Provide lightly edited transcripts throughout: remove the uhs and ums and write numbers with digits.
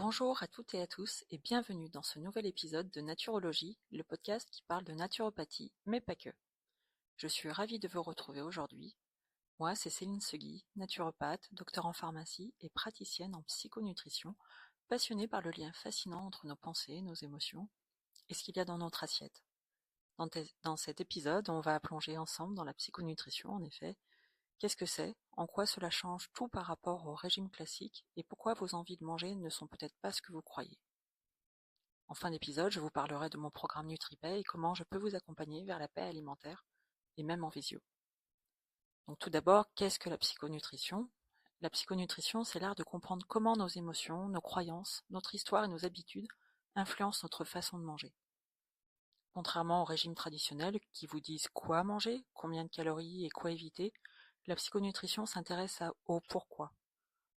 Bonjour à toutes et à tous et bienvenue dans ce nouvel épisode de Naturologie, le podcast qui parle de naturopathie, mais pas que. Je suis ravie de vous retrouver aujourd'hui. Moi, c'est Céline Segui, naturopathe, docteur en pharmacie et praticienne en psychonutrition, passionnée par le lien fascinant entre nos pensées, nos émotions et ce qu'il y a dans notre assiette. Dans cet épisode, on va plonger ensemble dans la psychonutrition, en effet. Qu'est-ce que c'est? En quoi cela change tout par rapport au régime classique? Et pourquoi vos envies de manger ne sont peut-être pas ce que vous croyez? En fin d'épisode, je vous parlerai de mon programme NutriPay et comment je peux vous accompagner vers la paix alimentaire, et même en visio. Donc tout d'abord, qu'est-ce que la psychonutrition? La psychonutrition, c'est l'art de comprendre comment nos émotions, nos croyances, notre histoire et nos habitudes influencent notre façon de manger. Contrairement au régime traditionnel qui vous disent quoi manger, combien de calories et quoi éviter, la psychonutrition s'intéresse au pourquoi.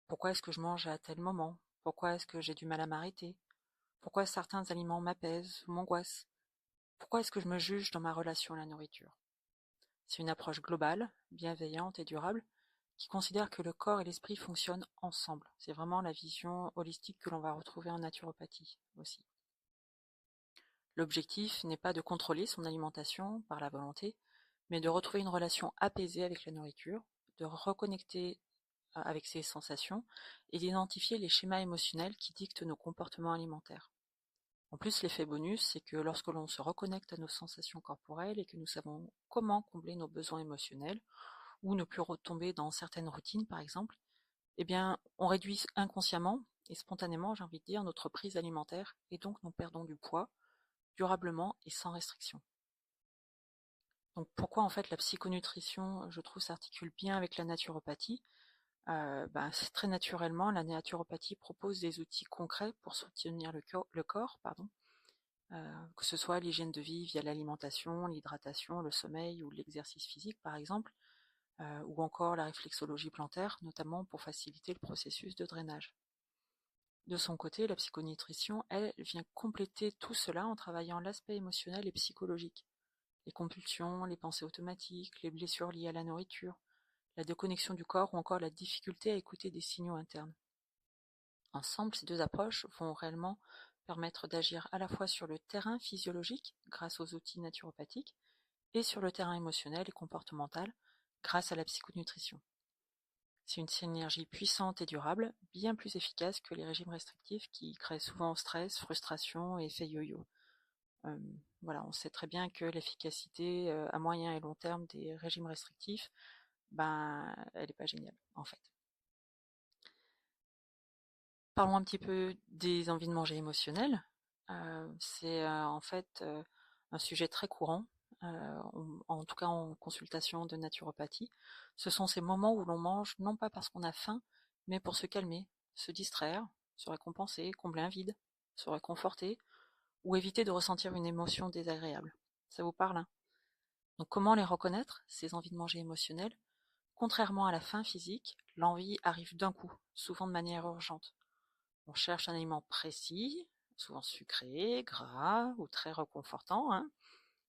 Pourquoi est-ce que je mange à tel moment? Pourquoi est-ce que j'ai du mal à m'arrêter? Pourquoi certains aliments m'apaisent ou m'angoissent? Pourquoi est-ce que je me juge dans ma relation à la nourriture? C'est une approche globale, bienveillante et durable qui considère que le corps et l'esprit fonctionnent ensemble. C'est vraiment la vision holistique que l'on va retrouver en naturopathie aussi. L'objectif n'est pas de contrôler son alimentation par la volonté, mais de retrouver une relation apaisée avec la nourriture, de reconnecter avec ses sensations et d'identifier les schémas émotionnels qui dictent nos comportements alimentaires. En plus, l'effet bonus, c'est que lorsque l'on se reconnecte à nos sensations corporelles et que nous savons comment combler nos besoins émotionnels ou ne plus retomber dans certaines routines, par exemple, eh bien, on réduit inconsciemment et spontanément, j'ai envie de dire, notre prise alimentaire et donc nous perdons du poids durablement et sans restriction. Donc pourquoi en fait la psychonutrition, je trouve, s'articule bien avec la naturopathie? Très naturellement, la naturopathie propose des outils concrets pour soutenir le corps, que ce soit l'hygiène de vie via l'alimentation, l'hydratation, le sommeil ou l'exercice physique par exemple, ou encore la réflexologie plantaire, notamment pour faciliter le processus de drainage. De son côté, la psychonutrition, elle, vient compléter tout cela en travaillant l'aspect émotionnel et psychologique. Les compulsions, les pensées automatiques, les blessures liées à la nourriture, la déconnexion du corps ou encore la difficulté à écouter des signaux internes. Ensemble, ces deux approches vont réellement permettre d'agir à la fois sur le terrain physiologique, grâce aux outils naturopathiques, et sur le terrain émotionnel et comportemental, grâce à la psychonutrition. C'est une synergie puissante et durable, bien plus efficace que les régimes restrictifs qui créent souvent stress, frustration et effet yo-yo. Euh, voilà, on sait très bien que l'efficacité à moyen et long terme des régimes restrictifs, elle n'est pas géniale, en fait. Parlons un petit peu des envies de manger émotionnelles. C'est en fait un sujet très courant, en tout cas en consultation de naturopathie. Ce sont ces moments où l'on mange non pas parce qu'on a faim, mais pour se calmer, se distraire, se récompenser, combler un vide, se réconforter ou éviter de ressentir une émotion désagréable. Ça vous parle, hein? Donc comment les reconnaître, ces envies de manger émotionnelles? Contrairement à la faim physique, l'envie arrive d'un coup, souvent de manière urgente. On cherche un aliment précis, souvent sucré, gras ou très réconfortant, hein.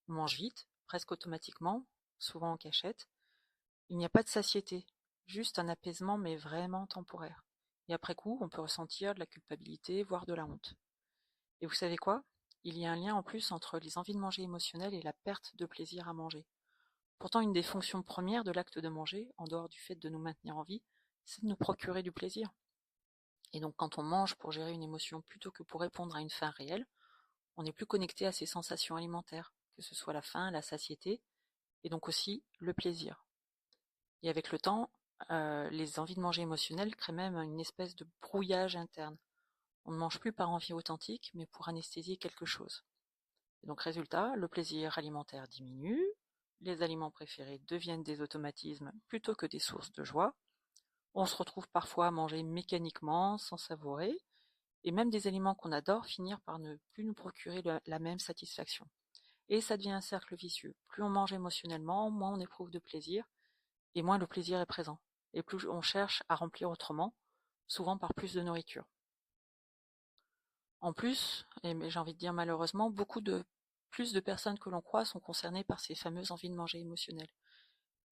On mange vite, presque automatiquement, souvent en cachette. Il n'y a pas de satiété, juste un apaisement mais vraiment temporaire. Et après coup, on peut ressentir de la culpabilité, voire de la honte. Et vous savez quoi? Il y a un lien en plus entre les envies de manger émotionnelles et la perte de plaisir à manger. Pourtant, une des fonctions premières de l'acte de manger, en dehors du fait de nous maintenir en vie, c'est de nous procurer du plaisir. Et donc quand on mange pour gérer une émotion plutôt que pour répondre à une faim réelle, on est plus connecté à ses sensations alimentaires, que ce soit la faim, la satiété, et donc aussi le plaisir. Et avec le temps, les envies de manger émotionnelles créent même une espèce de brouillage interne. On ne mange plus par envie authentique, mais pour anesthésier quelque chose. Et donc résultat, le plaisir alimentaire diminue, les aliments préférés deviennent des automatismes plutôt que des sources de joie, on se retrouve parfois à manger mécaniquement, sans savourer, et même des aliments qu'on adore finir par ne plus nous procurer la même satisfaction. Et ça devient un cercle vicieux. Plus on mange émotionnellement, moins on éprouve de plaisir, et moins le plaisir est présent. Et plus on cherche à remplir autrement, souvent par plus de nourriture. En plus, et j'ai envie de dire malheureusement, plus de personnes que l'on croit sont concernées par ces fameuses envies de manger émotionnelles.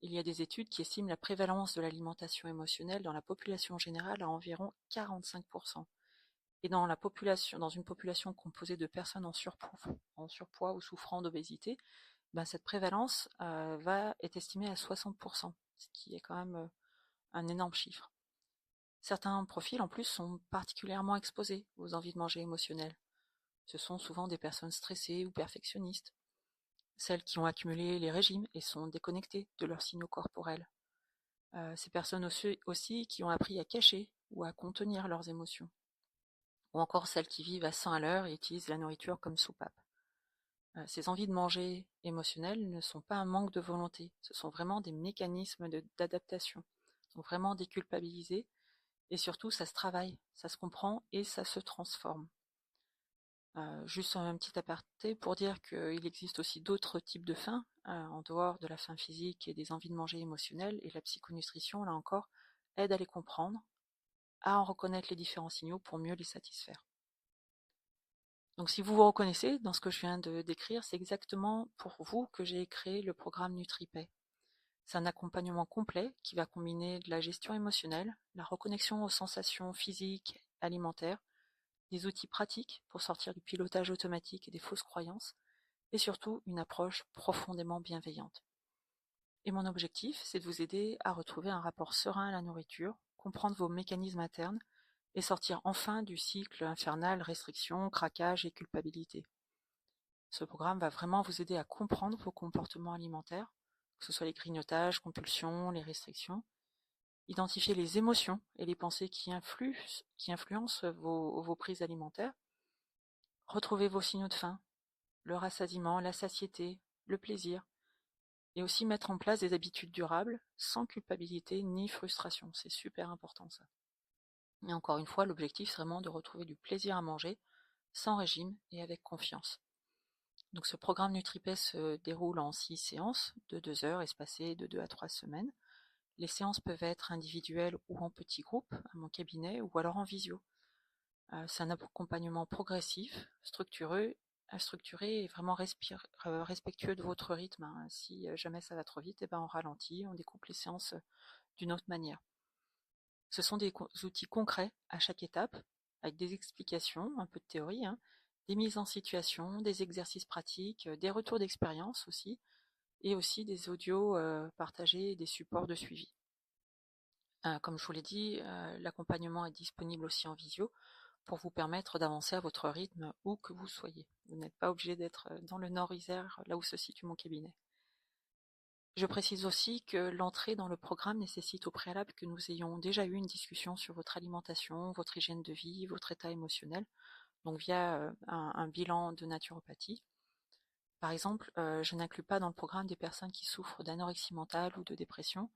Il y a des études qui estiment la prévalence de l'alimentation émotionnelle dans la population générale à environ 45%. Et dans une population composée de personnes en surpoids ou souffrant d'obésité, ben cette prévalence est estimée à 60%, ce qui est quand même un énorme chiffre. Certains profils en plus sont particulièrement exposés aux envies de manger émotionnelles. Ce sont souvent des personnes stressées ou perfectionnistes, celles qui ont accumulé les régimes et sont déconnectées de leurs signaux corporels. Ces personnes aussi qui ont appris à cacher ou à contenir leurs émotions, ou encore celles qui vivent à 100 à l'heure et utilisent la nourriture comme soupape. Ces envies de manger émotionnelles ne sont pas un manque de volonté, ce sont vraiment des mécanismes d'adaptation. Donc vraiment déculpabiliser, et surtout ça se travaille, ça se comprend et ça se transforme. Juste un petit aparté pour dire qu'il existe aussi d'autres types de faim, en dehors de la faim physique et des envies de manger émotionnelles, et la psychonutrition, là encore, aide à les comprendre, à en reconnaître les différents signaux pour mieux les satisfaire. Donc si vous vous reconnaissez dans ce que je viens de décrire, c'est exactement pour vous que j'ai créé le programme NutriPay. C'est un accompagnement complet qui va combiner de la gestion émotionnelle, la reconnexion aux sensations physiques, alimentaires, des outils pratiques pour sortir du pilotage automatique et des fausses croyances, et surtout une approche profondément bienveillante. Et mon objectif, c'est de vous aider à retrouver un rapport serein à la nourriture, comprendre vos mécanismes internes et sortir enfin du cycle infernal restriction, craquage et culpabilité. Ce programme va vraiment vous aider à comprendre vos comportements alimentaires, que ce soit les grignotages, compulsions, les restrictions, identifier les émotions et les pensées qui influencent vos prises alimentaires, retrouver vos signaux de faim, le rassasiement, la satiété, le plaisir, et aussi mettre en place des habitudes durables, sans culpabilité ni frustration. C'est super important ça. Et encore une fois, l'objectif c'est vraiment de retrouver du plaisir à manger, sans régime et avec confiance. Donc ce programme NutriPay se déroule en 6 séances de 2 heures espacées de 2 à 3 semaines. Les séances peuvent être individuelles ou en petits groupes à mon cabinet ou alors en visio. C'est un accompagnement progressif, structuré et vraiment respectueux de votre rythme, hein. Si jamais ça va trop vite, on ralentit, on découpe les séances d'une autre manière. Ce sont des outils concrets à chaque étape, avec des explications, un peu de théorie, hein, des mises en situation, des exercices pratiques, des retours d'expérience aussi, et aussi des audios partagés et des supports de suivi. Comme je vous l'ai dit, l'accompagnement est disponible aussi en visio pour vous permettre d'avancer à votre rythme où que vous soyez. Vous n'êtes pas obligé d'être dans le Nord-Isère, là où se situe mon cabinet. Je précise aussi que l'entrée dans le programme nécessite au préalable que nous ayons déjà eu une discussion sur votre alimentation, votre hygiène de vie, votre état émotionnel, donc via un bilan de naturopathie. Par exemple, je n'inclus pas dans le programme des personnes qui souffrent d'anorexie mentale ou de dépression,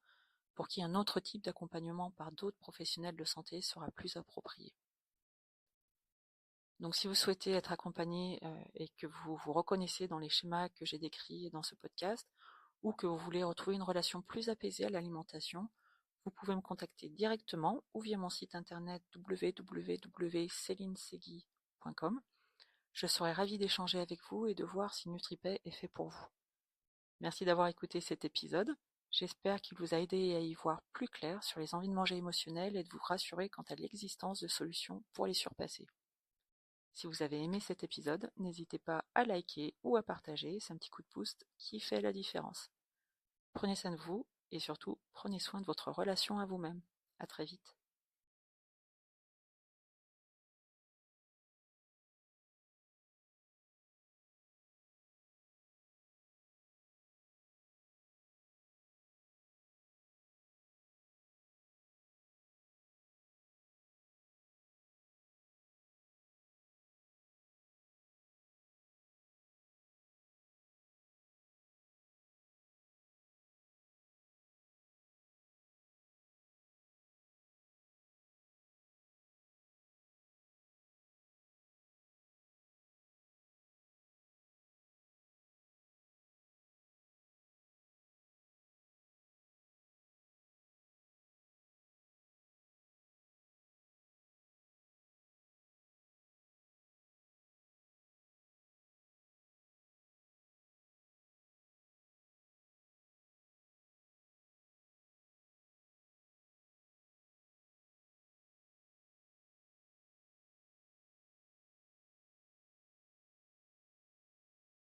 pour qui un autre type d'accompagnement par d'autres professionnels de santé sera plus approprié. Donc si vous souhaitez être accompagné et que vous vous reconnaissez dans les schémas que j'ai décrits dans ce podcast, ou que vous voulez retrouver une relation plus apaisée à l'alimentation, vous pouvez me contacter directement ou via mon site internet www.celinesegui.com. Je serai ravie d'échanger avec vous et de voir si NutriPay est fait pour vous. Merci d'avoir écouté cet épisode. J'espère qu'il vous a aidé à y voir plus clair sur les envies de manger émotionnelles et de vous rassurer quant à l'existence de solutions pour les surpasser. Si vous avez aimé cet épisode, n'hésitez pas à liker ou à partager, c'est un petit coup de pouce qui fait la différence. Prenez soin de vous et surtout, prenez soin de votre relation à vous-même. À très vite.